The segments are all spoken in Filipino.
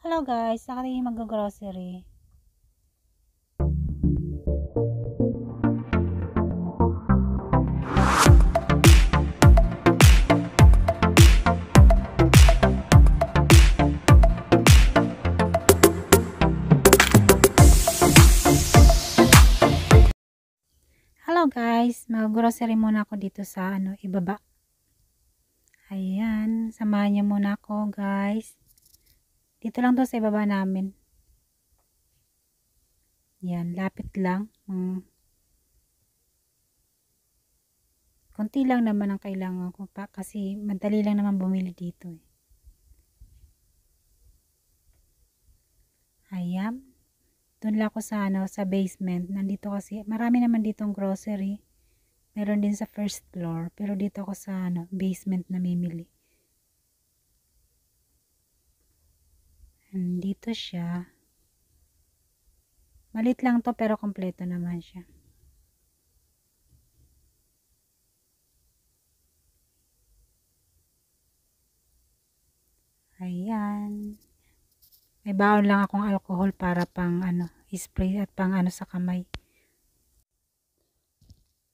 Hello guys, saka tayo mag-grocery. Hello guys, mag-grocery muna ako dito sa ibaba. Ayan, samahan niyo muna ako guys. Dito lang to sa ibaba namin. Yan, lapit lang. Konti lang naman ang kailangan ko pa kasi madali lang naman bumili dito eh. Ayan. Doon lang ako sa basement. Nandito kasi marami naman ditong grocery. Meron din sa first floor, pero dito ako sa basement namimili. Dito siya. Malit lang to pero kompleto naman siya. Ayan. May baon lang akong alcohol para pang spray at pang sa kamay.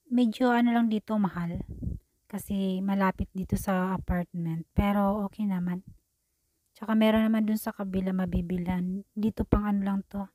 Medyo lang dito mahal. Kasi malapit dito sa apartment. Pero okay naman. Tsaka meron naman dun sa kabila mabibilan. Dito pang lang to.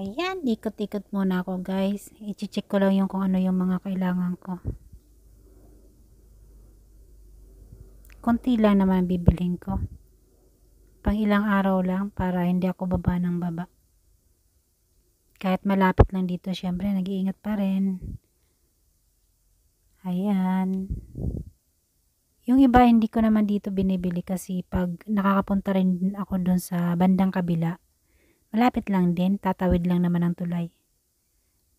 Ayan, ikot-ikot muna ako guys. I-check ko lang yung kung ano yung mga kailangan ko. Konti lang naman bibilhin ko. Pang ilang araw lang para hindi ako baba ng baba. Kahit malapit lang dito, syempre nag-iingat pa rin. Ayan. Yung iba hindi ko naman dito binibili kasi pag nakakapunta rin ako dun sa bandang kabila, malapit lang din, tatawid lang naman ang tulay.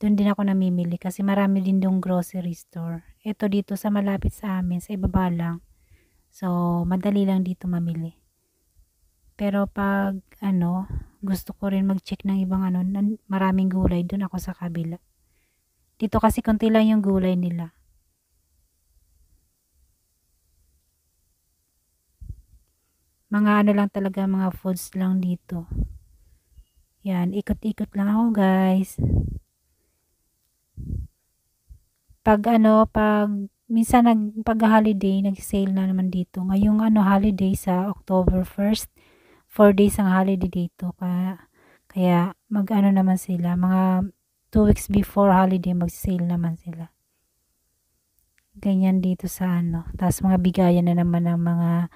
Doon din ako namimili kasi marami din dong grocery store. Ito dito sa malapit sa amin, sa ibaba lang. So, madali lang dito mamili. Pero pag gusto ko rin mag-check ng ibang maraming gulay, doon ako sa kabila. Dito kasi konti lang yung gulay nila. Mga lang talaga, mga foods lang dito. Yan, ikot-ikot lang ako guys. Pag minsan pag holiday, nag-sale na naman dito. Ngayong holiday sa October 1st, 4 days ang holiday dito. Kaya naman sila, mga 2 weeks before holiday, mag-sale naman sila. Ganyan dito sa Tapos mga bigayan na naman ng mga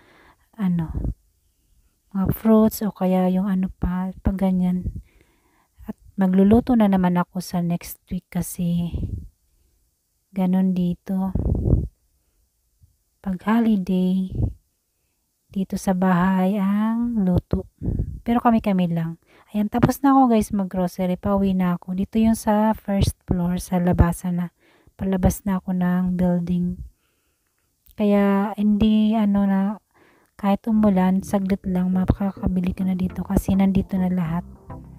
mga fruits o kaya yung pag ganyan. At Magluluto na naman ako sa next week kasi ganun dito. Pag holiday, dito sa bahay ang luto. Pero kami-kami lang. Ayan, tapos na ako guys mag-grocery. Pauwi na ako. Dito yung sa first floor, sa labasan na. Palabas na ako ng building. Kaya hindi na kahit umulan, saglit lang makakabili ka na dito kasi nandito na lahat.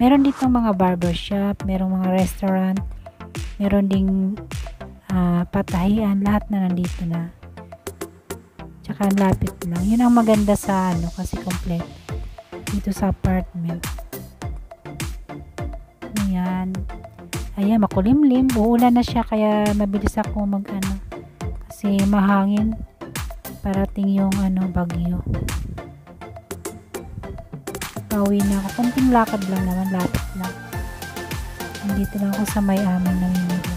Meron dito mga barbershop, merong mga restaurant, meron ding patahian, lahat na nandito na. Tsaka lapit lang. Yun ang maganda sa kasi complete. Dito sa apartment. Ayan. Ayan, makulimlim. Uulan na siya kaya mabilis ako kasi mahangin. Parating yung bagyo. Pauwi na ako. Konting lakad lang naman, lapit lang. Nandito lang ako sa may amin namimili.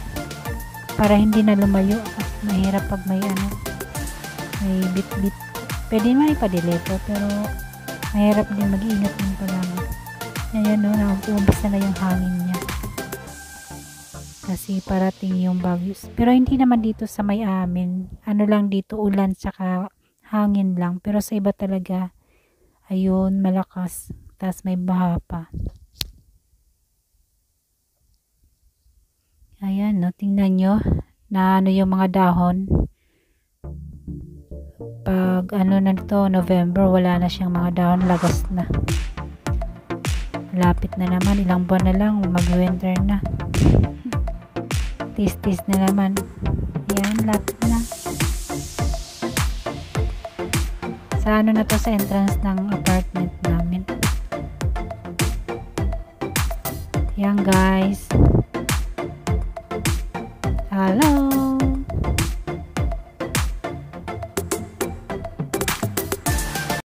Para hindi na lumayo. Mahirap pag may bit-bit. Pwede naman ipa-deliver pero mahirap din mag-iingat din palagi. Ayan nauumpisa na yung hangin niya. Kasi parating yung bagyo. Pero hindi naman dito sa may amin. Lang dito, ulan tsaka hangin lang. Pero sa iba talaga, ayun, malakas. Tapos may baha pa. Ayan, tingnan nyo na yung mga dahon. Pag na ito, November, wala na siyang mga dahon, lagas na. Lapit na naman, ilang buwan na lang, mag-winter na. Tis-tis na naman. Ayan, lapit na. Sa na to, sa entrance ng apartment namin. Ayan guys. Hello.